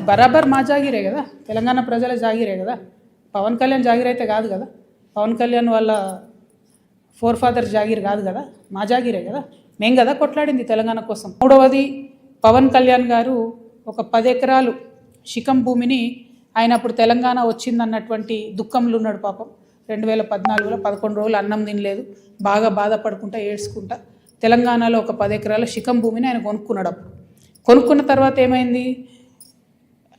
బరాబర్ మా జాగిరే కదా, తెలంగాణ ప్రజల జాగిరే కదా, పవన్ కళ్యాణ్ జాగిర్ అయితే కాదు కదా, పవన్ కళ్యాణ్ వాళ్ళ ఫోర్ ఫాదర్ జాగిర్ కాదు కదా, మా జాగిరే కదా, మేం కదా కొట్లాడింది తెలంగాణ కోసం. మూడవది, పవన్ కళ్యాణ్ గారు ఒక 10 ఎకరాలు శిఖం భూమిని ఆయన అప్పుడు తెలంగాణ వచ్చిందన్నటువంటి దుఃఖంలో ఉన్నాడు పాపం. 2014లో 11 రోజులు అన్నం తినలేదు, బాగా బాధపడుకుంటా ఏడ్చుకుంటా తెలంగాణలో ఒక 10 ఎకరాల శిఖం భూమిని ఆయన కొనుక్కున్నాడు. అప్పుడు కొనుక్కున్న తర్వాత ఏమైంది,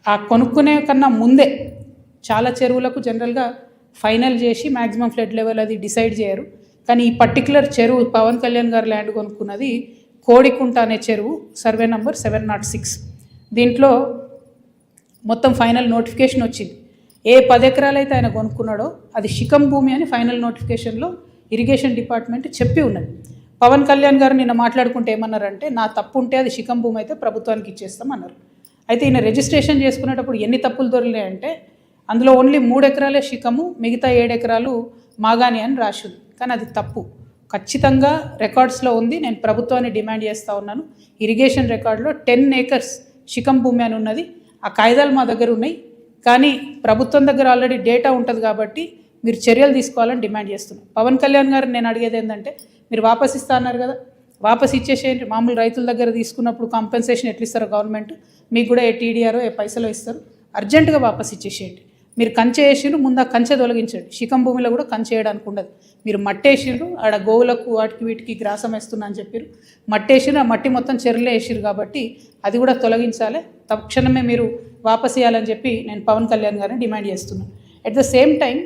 ఆ కొనుక్కునే కన్నా ముందే చాలా చెరువులకు జనరల్గా ఫైనల్ చేసి మ్యాక్సిమం ఫ్లడ్ లెవెల్ అది డిసైడ్ చేయరు. కానీ ఈ పర్టికులర్ చెరువు పవన్ కళ్యాణ్ గారు ల్యాండ్ కొనుక్కున్నది కోడికుంట అనే చెరువు, సర్వే నంబర్ 706. దీంట్లో మొత్తం ఫైనల్ నోటిఫికేషన్ వచ్చింది. ఏ 10 ఎకరాలు అయితే ఆయన కొనుక్కున్నాడో అది శిఖం భూమి అని ఫైనల్ నోటిఫికేషన్లో ఇరిగేషన్ డిపార్ట్మెంట్ చెప్పి ఉన్నది. పవన్ కళ్యాణ్ గారు నిన్న మాట్లాడుకుంటే ఏమన్నారంటే, నా తప్పు ఉంటే అది శిఖం భూమి అయితే ప్రభుత్వానికి ఇచ్చేస్తాం అన్నారు. అయితే ఈయన రిజిస్ట్రేషన్ చేసుకునేటప్పుడు ఎన్ని తప్పులు దొరికినాయంటే, అందులో ఓన్లీ 3 ఎకరాలే శిఖము, మిగతా 7 ఎకరాలు మాగాని అని రాసింది. కానీ అది తప్పు, ఖచ్చితంగా రికార్డ్స్లో ఉంది. నేను ప్రభుత్వాన్ని డిమాండ్ చేస్తూ ఉన్నాను, ఇరిగేషన్ రికార్డులో 10 ఏకర్స్ శిఖం భూమి అని ఉన్నది. ఆ కాయిదాలు మా దగ్గర ఉన్నాయి, కానీ ప్రభుత్వం దగ్గర ఆల్రెడీ డేటా ఉంటుంది కాబట్టి మీరు చర్యలు తీసుకోవాలని డిమాండ్ చేస్తున్నాను. పవన్ కళ్యాణ్ గారు నేను అడిగేది ఏంటంటే, మీరు వాపస్ ఇస్తా అన్నారు కదా, వాపస్ ఇచ్చేసేయండి. మామూలు రైతుల దగ్గర తీసుకున్నప్పుడు కాంపెన్సేషన్ ఎట్లా ఇస్తారో గవర్నమెంట్, మీకు కూడా ఏ టీడీఆరో ఏ పైసలో ఇస్తారు, అర్జెంటుగా వాపస్ ఇచ్చేసేయండి. మీరు కంచె వేసిండ్రు, ముందు ఆ కంచె తొలగించండి. శిఖం భూమిలో కూడా కంచె వేయడానికి ఉండదు. మీరు మట్టేసిండ్రు, ఆడ గోవులకు వాటికి వీటికి గ్రాసం వేస్తున్నా అని చెప్పారు, మట్టేసిండ్రు, ఆ మట్టి మొత్తం చెరువులే వేసిరు కాబట్టి అది కూడా తొలగించాలి. తక్షణమే మీరు వాపస్ ఇవ్వాలని చెప్పి నేను పవన్ కళ్యాణ్ గారిని డిమాండ్ చేస్తున్నాను. At the same time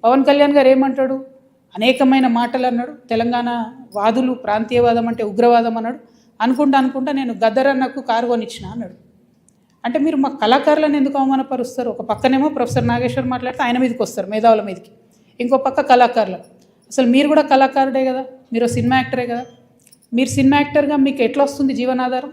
Pavan Kalyan గారు ఏమంటాడు, అనేకమైన మాటలు అన్నాడు. తెలంగాణ వాదులు ప్రాంతీయవాదం అంటే ఉగ్రవాదం అన్నాడు. అనుకుంటా నేను గద్దరన్నకు కారు కొనిచ్చిన అన్నాడు. అంటే మీరు మా కళాకారులను ఎందుకు అవమానపరుస్తారు? ఒక పక్కనేమో ప్రొఫెసర్ నాగేశ్వర్ మాట్లాడితే ఆయన మీదకి వస్తారు, మేధావుల మీదకి, ఇంకో పక్క కళాకారులు. అసలు మీరు కూడా కళాకారుడే కదా, మీరు సినిమా యాక్టరే కదా. మీరు సినిమా యాక్టర్గా మీకు ఎట్లా వస్తుంది జీవనాధారం?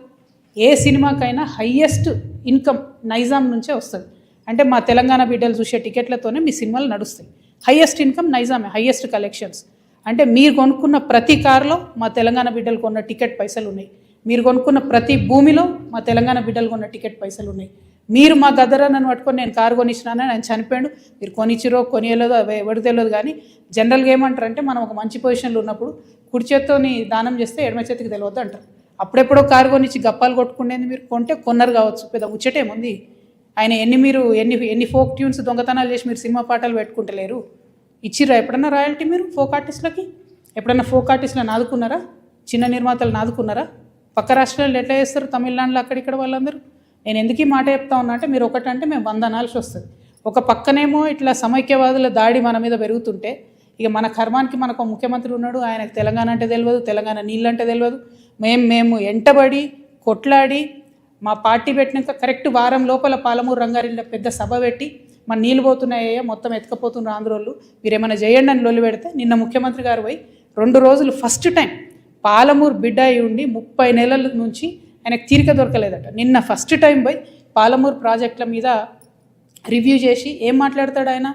ఏ సినిమాకైనా హయ్యెస్ట్ ఇన్కమ్ నైజాం నుంచే వస్తుంది. అంటే మా తెలంగాణ బిడ్డలు చూసే టికెట్లతోనే మీ సినిమాలు నడుస్తాయి. హయ్యెస్ట్ ఇన్కమ్ నైజామే, హయ్యెస్ట్ కలెక్షన్స్. అంటే మీరు కొనుక్కున్న ప్రతి కారులో మా తెలంగాణ బిడ్డలు కొన్న టికెట్ పైసలు ఉన్నాయి. మీరు కొనుక్కున్న ప్రతి భూమిలో మా తెలంగాణ బిడ్డలు కొన్న టికెట్ పైసలు ఉన్నాయి. మీరు మా గద్దరన్నను పట్టుకొని నేను కారు కొనిచ్చినానని ఆయన చనిపోయాడు. మీరు కొనిచ్చిరో కొనియలేదో ఎవరు తెలియదు. కానీ జనరల్గా ఏమంటారంటే, మనం ఒక మంచి పొజిషన్లో ఉన్నప్పుడు కుడి చేత్తోని దానం చేస్తే ఎడమ చేతికి తెలియదు అంటారు. అప్పుడెప్పుడో కారు కొనిచ్చి గప్పాలు కొట్టుకునేది మీరు కొంటే కొన్నారు కావచ్చు, పెద్ద ముచ్చటేముంది. ఆయన ఎన్ని ఫోక్ ట్యూన్స్ దొంగతనాలు చేసి మీరు సినిమా పాటలు పెట్టుకుంటలేరు? ఇచ్చిర్రా ఎప్పుడన్నా రాయల్టీ మీరు ఫోక్ ఆర్టిస్టులకి? ఎప్పుడన్నా ఫోక్ ఆర్టిస్టులను ఆదుకున్నారా? చిన్న నిర్మాతలను ఆదుకున్నారా? పక్క రాష్ట్రాల్లో ఎట్లా చేస్తారు, తమిళనాడులో అక్కడిక్కడ వాళ్ళందరూ. నేను ఎందుకు ఈ మాట చెప్తా ఉన్నా అంటే, మీరు ఒకటంటే మేము 100 అనాల్సి వస్తుంది. ఒక పక్కనేమో ఇట్లా సమైక్యవాదుల దాడి మన మీద పెరుగుతుంటే, ఇక మన కర్మానికి మనకు ముఖ్యమంత్రి ఉన్నాడు, ఆయనకు తెలంగాణ అంటే తెలియదు, తెలంగాణ నీళ్ళంటే తెలియదు. మేము ఎంటబడి కొట్లాడి మా పార్టీ పెట్టినాక కరెక్ట్ వారం లోపల పాలమూరు రంగారెడ్డిలో పెద్ద సభ పెట్టి, మన నీళ్ళు పోతున్నాయో మొత్తం ఎత్తుకపోతున్నారు ఆంధ్రోళ్ళు, మీరు ఏమైనా చేయండి అని లొల్లి పెడితే, నిన్న ముఖ్యమంత్రి గారు పోయి 2 రోజులు ఫస్ట్ టైం పాలమూరు బిడ్డ అయి ఉండి 30 నెలల నుంచి ఆయనకు తీరిక దొరకలేదట. నిన్న ఫస్ట్ టైం పోయి పాలమూరు ప్రాజెక్టుల మీద రివ్యూ చేసి ఏం మాట్లాడతాడు ఆయన,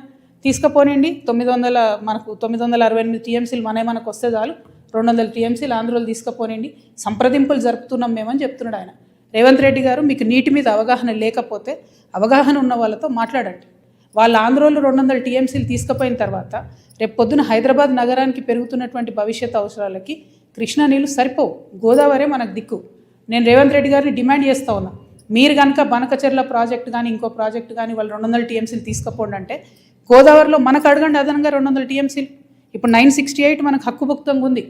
తీసుకుపోనండి 968 టీఎంసీలు మనకు వస్తే చాలు, 200 టీఎంసీలు ఆంధ్రోలు తీసుకుపోనండి, సంప్రదింపులు జరుపుతున్నాం మేమని చెప్తున్నాడు ఆయన. రేవంత్ రెడ్డి గారు, మీకు నీటి మీద అవగాహన లేకపోతే అవగాహన ఉన్న వాళ్ళతో మాట్లాడండి. వాళ్ళ ఆంధ్రోలు 200 టీఎంసీలు తీసుకుపోయిన తర్వాత రేపు పొద్దున హైదరాబాద్ నగరానికి పెరుగుతున్నటువంటి భవిష్యత్ అవసరాలకి కృష్ణా నీళ్ళు సరిపోవు, గోదావరి మనకు దిక్కు. నేను రేవంత్ రెడ్డి గారిని డిమాండ్ చేస్తూ ఉన్నా, మీరు కనుక బనకచెర్ల ప్రాజెక్టు కానీ ఇంకో ప్రాజెక్టు కానీ వాళ్ళు 200 టీఎంసీలు తీసుకుపోండి అంటే, గోదావరిలో మనకు అడగండి అదనంగా 200 టీఎంసీలు. ఇప్పుడు 968 మనకు హక్కుభుక్తంగా ఉంది,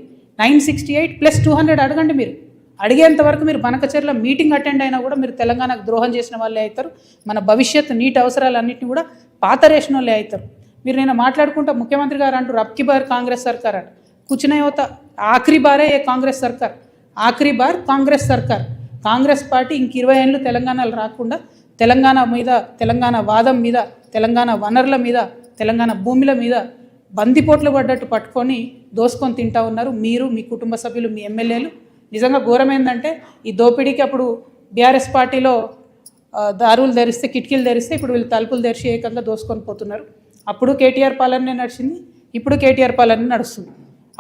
968 + 200 అడగండి. మీరు అడిగేంత వరకు మీరు బనకచెర్ల మీటింగ్ అటెండ్ అయినా కూడా మీరు తెలంగాణకు ద్రోహం చేసిన వాళ్ళే అవుతారు. మన భవిష్యత్తు నీటి అవసరాలన్నింటినీ కూడా పాతరేసిన వాళ్ళే అవుతారు. మీరు నేను మాట్లాడుకుంటా ముఖ్యమంత్రి గారు అంటారు అబ్కి బార్ కాంగ్రెస్ సర్కార్ అంట. కూర్చునే యువత ఆఖరి బారే కాంగ్రెస్ సర్కార్, ఆఖరి బార్ కాంగ్రెస్ సర్కార్. కాంగ్రెస్ పార్టీ ఇంక 20 ఏళ్ళు తెలంగాణలో రాకుండా తెలంగాణ మీద, తెలంగాణ వాదం మీద, తెలంగాణ వనరుల మీద, తెలంగాణ భూముల మీద బందిపోట్లు పడ్డట్టు పట్టుకొని దోసుకొని తింటా ఉన్నారు మీరు, మీ కుటుంబ సభ్యులు, మీ ఎమ్మెల్యేలు. నిజంగా ఘోరమైందంటే, ఈ దోపిడీకి అప్పుడు బీఆర్ఎస్ పార్టీలో దారులు తెరిస్తే, కిటికీలు తెరిస్తే, ఇప్పుడు వీళ్ళు తలుపులు తెరిచి ఏకంగా దోసుకొని పోతున్నారు. అప్పుడు కేటీఆర్ పాలనే నడిచింది, ఇప్పుడు కేటీఆర్ పాలనే నడుస్తుంది.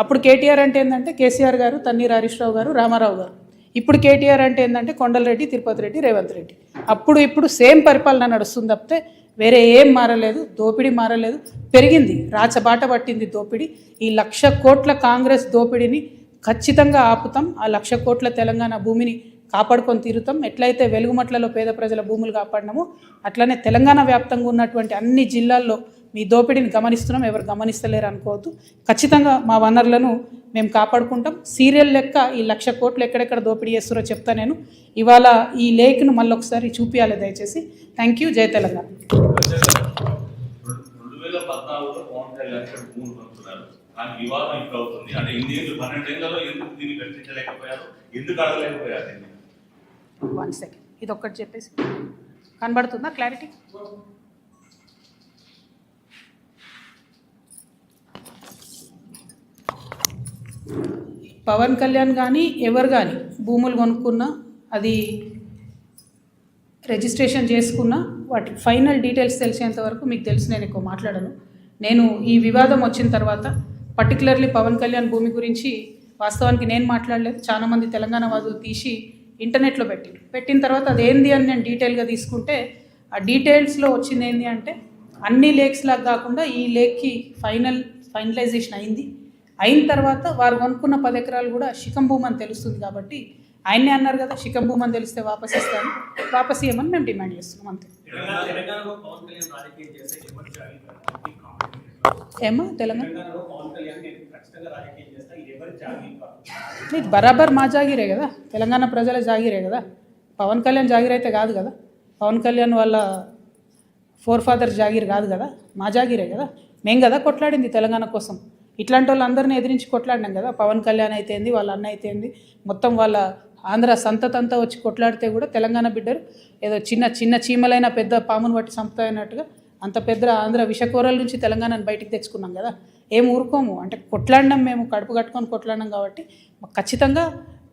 అప్పుడు కేటీఆర్ అంటే ఏంటంటే కేసీఆర్ గారు, తన్నీర్ హరీష్ రావు గారు, రామారావు గారు. ఇప్పుడు కేటీఆర్ అంటే ఏంటంటే కొండలరెడ్డి, తిరుపతి రెడ్డి, రేవంత్ రెడ్డి. అప్పుడు ఇప్పుడు సేమ్ పరిపాలన నడుస్తుంది తప్పితే వేరే ఏం మారలేదు. దోపిడీ మారలేదు, పెరిగింది, రాచబాట పట్టింది దోపిడీ. ఈ 1,00,000 కోట్ల కాంగ్రెస్ దోపిడీని ఖచ్చితంగా ఆపుతాం. ఆ 1,00,000 కోట్ల తెలంగాణ భూమిని కాపాడుకొని తీరుతాం. ఎట్లయితే వెలుగుమట్లలో పేద ప్రజల భూములు కాపాడినామో అట్లనే తెలంగాణ వ్యాప్తంగా ఉన్నటువంటి అన్ని జిల్లాల్లో మీ దోపిడీని గమనిస్తున్నాం. ఎవరు గమనిస్తలేరు అనుకోవద్దు. ఖచ్చితంగా మా వనరులను మేము కాపాడుకుంటాం. సీరియల్ లెక్క ఈ 1,00,000 కోట్లు ఎక్కడెక్కడ దోపిడీ చేస్తారో చెప్తా నేను. ఇవాళ ఈ లేక్ను మళ్ళీ ఒకసారి చూపించాలి దయచేసి. Thank you. జై తెలంగాణ. 2014లో పవన్ కళ్యాణ్ భూములు పంపుతున్నారు. కానీ వివాదం ఇప్పుడు అవుతుంది. అంటే 12 ఏళ్లలో ఎందుకు దీన్ని చర్చించలేకపోయారు, ఎందుకు అడగలేకపోయారు? 1 సెకండ్, ఇది ఒక్కటి చెప్పేసి కనబడుతుందా క్లారిటీ? పవన్ కళ్యాణ్ కానీ ఎవరు కానీ భూములు కొనుక్కున్నా, అది రిజిస్ట్రేషన్ చేసుకున్నా, వాటి ఫైనల్ డీటెయిల్స్ తెలిసేంత వరకు మీకు తెలిసి నేను ఎక్కువ మాట్లాడను. నేను ఈ వివాదం వచ్చిన తర్వాత పర్టికులర్లీ పవన్ కళ్యాణ్ భూమి గురించి వాస్తవానికి నేను మాట్లాడలేదు. చాలామంది తెలంగాణ వాదులు తీసి ఇంటర్నెట్లో పెట్టిన తర్వాత అదేంది అని నేను డీటెయిల్గా తీసుకుంటే ఆ డీటెయిల్స్లో వచ్చింది ఏంటి అంటే అన్ని లేక్స్ లాగా కాకుండా ఈ లేక్కి ఫైనలైజేషన్ అయిన తర్వాత వారు కొనుక్కున్న 10 ఎకరాలు కూడా శిఖం భూమి అని తెలుస్తుంది. కాబట్టి ఆయన్నే అన్నారు కదా, శిఖం భూమి అని తెలిస్తే వాపస్ ఇస్తాను, వాపస్ ఇవ్వమని మేము డిమాండ్ చేస్తున్నాం అంతే. ఏమో తెలంగాణ బరాబర్ మా జాగిరే కదా, తెలంగాణ ప్రజల జాగిరే కదా. పవన్ కళ్యాణ్ జాగిర్ అయితే కాదు కదా, పవన్ కళ్యాణ్ వాళ్ళ ఫాదర్ జాగిర్ కాదు కదా, మా జాగిరే కదా. మేం కదా కొట్లాడింది తెలంగాణ కోసం. ఇట్లాంటి వాళ్ళందరినీ ఎదిరించి కొట్లాడినాం కదా. పవన్ కళ్యాణ్ అయితేంది, వాళ్ళ అన్న అయితేంది, మొత్తం వాళ్ళ ఆంధ్ర సంతతంతా వచ్చి కొట్లాడితే కూడా తెలంగాణ బిడ్డరు ఏదో చిన్న చీమలైన పెద్ద పామును బట్టి చంపుతాయన్నట్టుగా అంత పెద్ద ఆంధ్ర విషకోరల నుంచి తెలంగాణను బయటికి తెచ్చుకున్నాం కదా. ఏం ఊరుకోము, అంటే కొట్లాడినాం, మేము కడుపు కట్టుకొని కొట్లాడినాం కాబట్టి ఖచ్చితంగా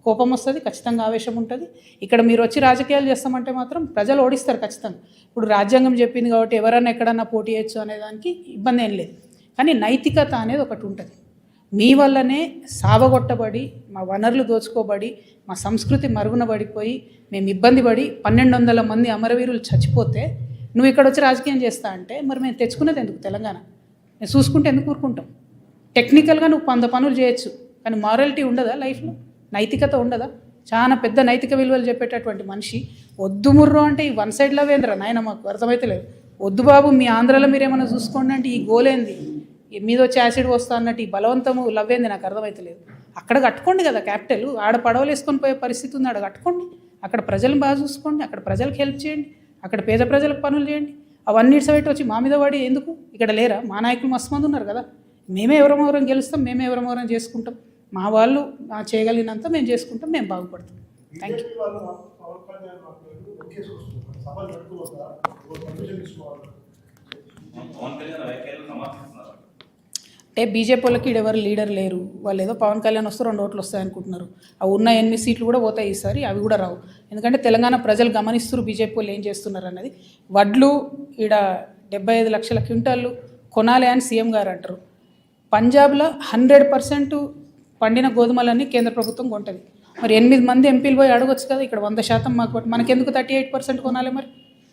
కోపం వస్తుంది, ఖచ్చితంగా ఆవేశం ఉంటుంది. ఇక్కడ మీరు వచ్చి రాజకీయాలు చేస్తామంటే మాత్రం ప్రజలు ఓడిస్తారు ఖచ్చితంగా. ఇప్పుడు రాజ్యాంగం చెప్పింది కాబట్టి ఎవరన్నా ఎక్కడన్నా పోటీ చేయొచ్చు అనేదానికి ఇబ్బంది ఏం లేదు. కానీ నైతికత అనేది ఒకటి ఉంటుంది. మీ వల్లనే సావగొట్టబడి, మా వనరులు దోచుకోబడి, మా సంస్కృతి మరుగున పడిపోయి, మేము ఇబ్బంది పడి 1,200 మంది అమరవీరులు చచ్చిపోతే నువ్వు ఇక్కడ వచ్చి రాజకీయం చేస్తా అంటే మరి మేము తెచ్చుకునేది ఎందుకు తెలంగాణ? మేము చూసుకుంటే ఎందుకు ఊరుకుంటాం? టెక్నికల్గా నువ్వు 100 పనులు చేయొచ్చు, కానీ మారాలిటీ ఉండదా లైఫ్లో? నైతికత ఉండదా? చాలా పెద్ద నైతిక విలువలు చెప్పేటటువంటి మనిషి వద్దు ముర్రో అంటే ఈ వన్ సైడ్ లవ్ ఏంద్రా నాయన, మాకు అర్థమైతే లేదు. వద్దు బాబు, మీ ఆంధ్రాలో మీరేమైనా చూసుకోండి అంటే ఈ గోలేంది, మీద వచ్చి యాసిడ్ వస్తా అన్నట్టు ఈ బలవంతము లవ్ ఏంది, నాకు అర్థమైతే లేదు. అక్కడ కట్టుకోండి కదా క్యాపిటల్, ఆడ పడవలు వేసుకొని పోయే పరిస్థితి ఉంది, ఆడ కట్టుకోండి. అక్కడ ప్రజలను బాగా చూసుకోండి, అక్కడ ప్రజలకు హెల్ప్ చేయండి, అక్కడ పేద ప్రజలకు పనులు చేయండి. అవన్నీ ఇట్సబెట్టి వచ్చి మా మీద పడి ఎందుకు? ఇక్కడ లేరా మా నాయకులు? మస్తు మంది ఉన్నారు కదా. మేమే ఎవరెవరం గెలుస్తాం, మేమే ఎవరెవరం చేసుకుంటాం. మా వాళ్ళు చేయగలిగినంత మేము చేసుకుంటాం, మేము బాగుపడతాం. Thank you. అంటే బీజేపీ వాళ్ళకి ఎవరు లీడర్ లేరు, వాళ్ళు ఏదో పవన్ కళ్యాణ్ వస్తే 2 ఓట్లు వస్తాయి అనుకుంటున్నారు. ఆ ఉన్న 8 సీట్లు కూడా పోతాయి ఈసారి, అవి కూడా రావు. ఎందుకంటే తెలంగాణ ప్రజలు గమనిస్తున్నారు బీజేపీ వాళ్ళు ఏం చేస్తున్నారు అన్నది. వడ్లు ఈడ 75 లక్షల క్వింటాళ్ళు కొనాలి అని సీఎం గారు అంటారు. పంజాబ్లో 100% పండిన గోధుమలన్నీ కేంద్ర ప్రభుత్వం కొంటుంది. మరి 8 మంది ఎంపీలు పోయి అడగొచ్చు కదా, ఇక్కడ 100% మాకు, మనకెందుకు 38% కొనాలి? మరి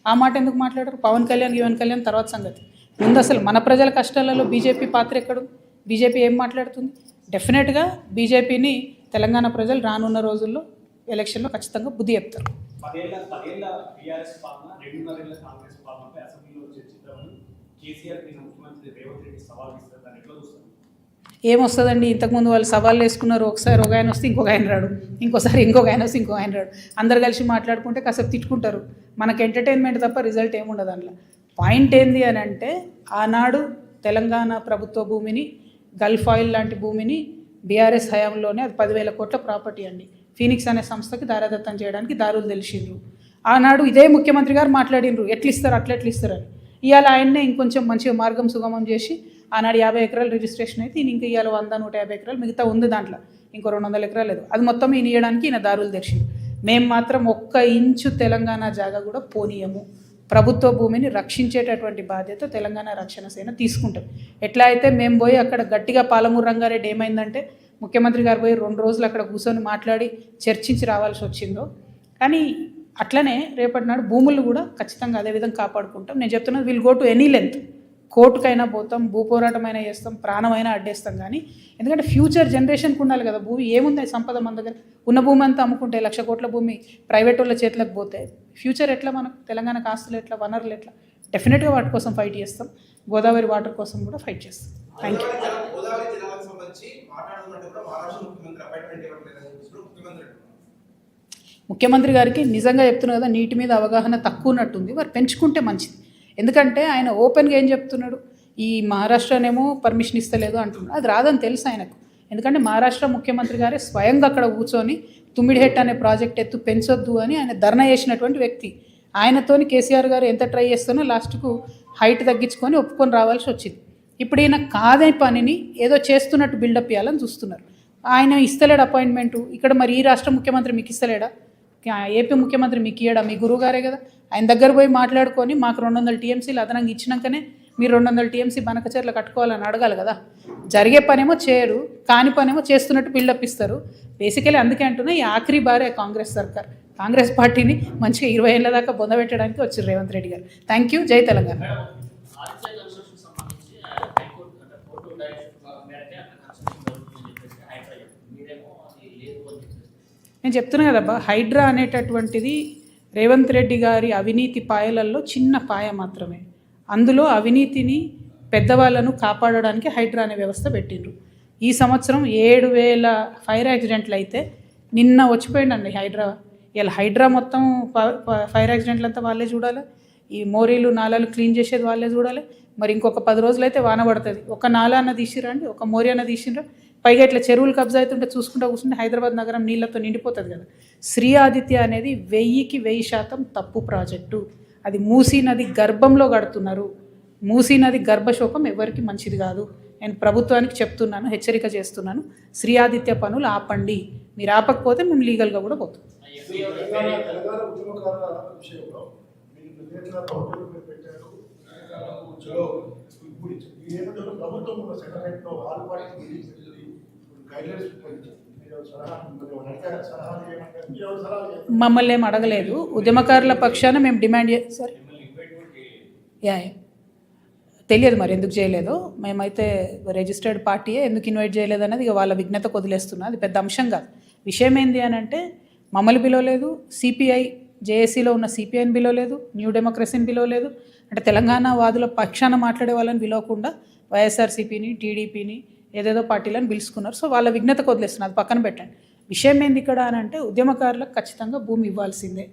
ఆ మాట ఎందుకు మాట్లాడరు? పవన్ కళ్యాణ్ తర్వాత సంగతి. ముందు అసలు మన ప్రజల కష్టాలలో బీజేపీ పాత్ర ఎక్కడు? బీజేపీ ఏం మాట్లాడుతుంది? డెఫినెట్గా బీజేపీని తెలంగాణ ప్రజలు రానున్న రోజుల్లో ఎలక్షన్లో ఖచ్చితంగా బుద్ధి చెప్తారు. ఏమొస్తుందండి? ఇంతకుముందు వాళ్ళు సవాళ్ళు వేసుకున్నారు. ఒకసారి ఒక ఆయన వస్తే ఇంకొక ఆయన రాడు, ఇంకోసారి ఇంకొక ఆయన వస్తే ఇంకొక ఆయన రాడు. అందరు కలిసి మాట్లాడుకుంటే కాసేపు తిట్టుకుంటారు. మనకు ఎంటర్టైన్మెంట్ తప్ప రిజల్ట్ ఏముండదు అందులో. పాయింట్ ఏంది అని అంటే, ఆనాడు తెలంగాణ ప్రభుత్వ భూమిని, గల్ఫ్ ఆయిల్ లాంటి భూమిని బీఆర్ఎస్ హయాంలోనే, అది 10,000 కోట్ల ప్రాపర్టీ అండి, ఫీనిక్స్ అనే సంస్థకి దారాదత్తం చేయడానికి దారులు తెలిసిండ్రు. ఆనాడు ఇదే ముఖ్యమంత్రి గారు మాట్లాడినరు, ఎట్లిస్తారు ఎట్లా ఇస్తారని. ఇవాళ ఆయన్నే ఇంకొంచెం మంచిగా మార్గం సుగమం చేసి ఆనాడు 50 ఎకరాలు రిజిస్ట్రేషన్ అయితే ఈయన ఇంకా ఇవాళ 100-150 ఎకరాలు మిగతా ఉంది, దాంట్లో ఇంకో 200 ఎకరాలు లేదు, అది మొత్తం ఈయన ఇవ్వడానికి ఈయన దారులు తెరిచిండు. మేము మాత్రం 1 ఇంచు తెలంగాణ జాగా కూడా పోనీయము. ప్రభుత్వ భూమిని రక్షించేటటువంటి బాధ్యత తెలంగాణ రక్షణ సేన తీసుకుంటాం. ఎట్లా అయితే మేము పోయి అక్కడ గట్టిగా పాలమూరు రంగారెడ్డి ఏమైందంటే ముఖ్యమంత్రి గారు పోయి 2 రోజులు అక్కడ కూర్చొని మాట్లాడి చర్చించి రావాల్సి వచ్చిందో. కానీ అట్లనే రేపటి నాడు భూములు కూడా ఖచ్చితంగా అదే విధంగా కాపాడుకుంటాం. నేను చెప్తున్నది will go to any length, కోర్టుకైనా పోతాం, భూ పోరాటమైనా చేస్తాం, ప్రాణమైనా అడ్డేస్తాం. కానీ ఎందుకంటే ఫ్యూచర్ జనరేషన్కి ఉండాలి కదా భూమి. ఏముంది సంపద మన దగ్గర? ఉన్న భూమి అంతా అమ్ముకుంటే 1,00,000 కోట్ల భూమి ప్రైవేట్ వాళ్ళ చేతులకు పోతే ఫ్యూచర్ ఎట్లా? మనకు తెలంగాణకు ఆస్తులు ఎట్లా, వనరులు ఎట్లా? డెఫినెట్గా వాటి కోసం ఫైట్ చేస్తాం. గోదావరి వాటర్ కోసం కూడా ఫైట్ చేస్తాం. Thank you. ముఖ్యమంత్రి గారికి నిజంగా చెప్తున్నా కదా, నీటి మీద అవగాహన తక్కువ ఉన్నట్టుంది. వారు పెంచుకుంటే మంచిది. ఎందుకంటే ఆయన ఓపెన్గా ఏం చెప్తున్నాడు, ఈ మహారాష్ట్రనేమో పర్మిషన్ ఇస్తలేదు అంటున్నాడు. అది రాదని తెలుసు ఆయనకు. ఎందుకంటే మహారాష్ట్ర ముఖ్యమంత్రి గారే స్వయంగా అక్కడ కూర్చొని తుమ్మిడిహెట్ అనే ప్రాజెక్ట్ ఎత్తు పెంచొద్దు అని ఆయన ధర్నా చేసినటువంటి వ్యక్తి. ఆయనతోని కేసీఆర్ గారు ఎంత ట్రై చేస్తున్నా లాస్ట్కు హైట్ తగ్గించుకొని ఒప్పుకొని రావాల్సి వచ్చింది. ఇప్పుడు ఈయన కాదే పనిని ఏదో చేస్తున్నట్టు బిల్డప్ ఇవ్వాలని చూస్తున్నారు. ఆయన ఇస్తలేడు అపాయింట్మెంటు. ఇక్కడ మరి ఈ రాష్ట్ర ముఖ్యమంత్రి మీకు ఇస్తలేడా? ఏపీ ముఖ్యమంత్రి మీకు ఇయ్యడా? మీ గురువు గారే కదా. ఆయన దగ్గర పోయి మాట్లాడుకొని మాకు 200 టీఎంసీలు అదనంగా ఇచ్చినాకనే మీరు 200 టీఎంసీ బనకచర్ల కట్టుకోవాలని అడగాలి కదా. జరిగే పనేమో చేయరు, కాని పనేమో చేస్తున్నట్టు బిల్డప్ ఇస్తారు. బేసికలీ అందుకే అంటున్నా, ఈ ఆఖరి బారే కాంగ్రెస్ సర్కార్, కాంగ్రెస్ పార్టీని మంచిగా 20 ఏళ్ళ దాకా బొందబెట్టడానికి వచ్చారు రేవంత్ రెడ్డి గారు. Thank you. జై తెలంగాణ. నేను చెప్తున్నా కదబ్బా, హైడ్రా అనేటటువంటిది రేవంత్ రెడ్డి గారి అవినీతి పాయలల్లో చిన్న పాయ మాత్రమే. అందులో అవినీతిని పెద్దవాళ్ళను కాపాడడానికి హైడ్రా అనే వ్యవస్థ పెట్టిండ్రు. ఈ సంవత్సరం 7,000 ఫైర్ యాక్సిడెంట్లు అయితే నిన్న వచ్చిపోయిందండి హైడ్రా. ఇలా హైడ్రా మొత్తం ఫైర్ యాక్సిడెంట్లు అంతా వాళ్ళే చూడాలి, ఈ మోరీలు నాలాలు క్లీన్ చేసేది వాళ్ళే చూడాలి. మరి ఇంకొక 10 రోజులైతే వాన పడుతుంది. ఒక నాలా అన్న తీసిరండి, ఒక మోరీ అన్న తీసిరా. పైగా ఇట్లా చెరువులు కబ్జా అవుతుంటే చూసుకుంటూ కూర్చుంటే హైదరాబాద్ నగరం నీళ్ళతో నిండిపోతుంది కదా. శ్రీ ఆదిత్య అనేది 1000కి 1000% తప్పు ప్రాజెక్టు. అది మూసీ నది గర్భంలో కడుతున్నారు. మూసీ నది గర్భశోకం ఎవరికి మంచిది కాదు. నేను ప్రభుత్వానికి చెప్తున్నాను, హెచ్చరిక చేస్తున్నాను. శ్రీ ఆదిత్య పనులు ఆపండి. మీరు ఆపకపోతే మేము లీగల్గా కూడా పోతాం. మమ్మల్ని ఏం అడగలేదు. ఉద్యమకారుల పక్షాన మేము డిమాండ్ సార్ తెలియదు మరి ఎందుకు చేయలేదో. మేమైతే రిజిస్టర్డ్ పార్టీయే, ఎందుకు ఇన్వైట్ చేయలేదు అనేది ఇక వాళ్ళ విజ్ఞతకు వదిలేస్తున్నా. అది పెద్ద అంశం కాదు. విషయం ఏంది అని అంటే, మమ్మల్ని పిలవలేదు, సిపిఐ జేఏసీలో ఉన్న సిపిఐని పిలవలేదు, న్యూ డెమోక్రసీని పిలవలేదు. అంటే తెలంగాణ వాదుల పక్షాన మాట్లాడే వాళ్ళని పిలవకుండా వైఎస్ఆర్సీపీని, టీడీపీని, ఏదేదో పార్టీలను పిలుచుకున్నారు. సో వాళ్ళ విజ్ఞతకు వదిలేస్తున్నారు, అది పక్కన పెట్టండి. విషయం ఏంది ఇక్కడ అని అంటే, ఉద్యమకారులకు ఖచ్చితంగా భూమి ఇవ్వాల్సిందే.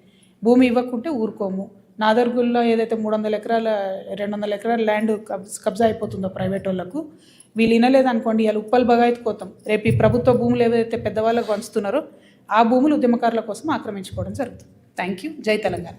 భూమి ఇవ్వకుంటే ఊరుకోము. నాదర్గుల్లో ఏదైతే 300 ఎకరాల 200 ఎకరాల ల్యాండ్ కబ్జా అయిపోతుందో ప్రైవేట్ వాళ్ళకు, వీళ్ళు వినలేదనుకోండి, ఇలా ఉప్పల్ బగాయత్తుకోతాం. రేపు ఈ ప్రభుత్వ భూములు ఏవైతే పెద్దవాళ్ళకు పంచుతున్నారో ఆ భూములు ఉద్యమకారుల కోసం ఆక్రమించుకోవడం జరుగుతుంది. Thank you. జై తెలంగాణ.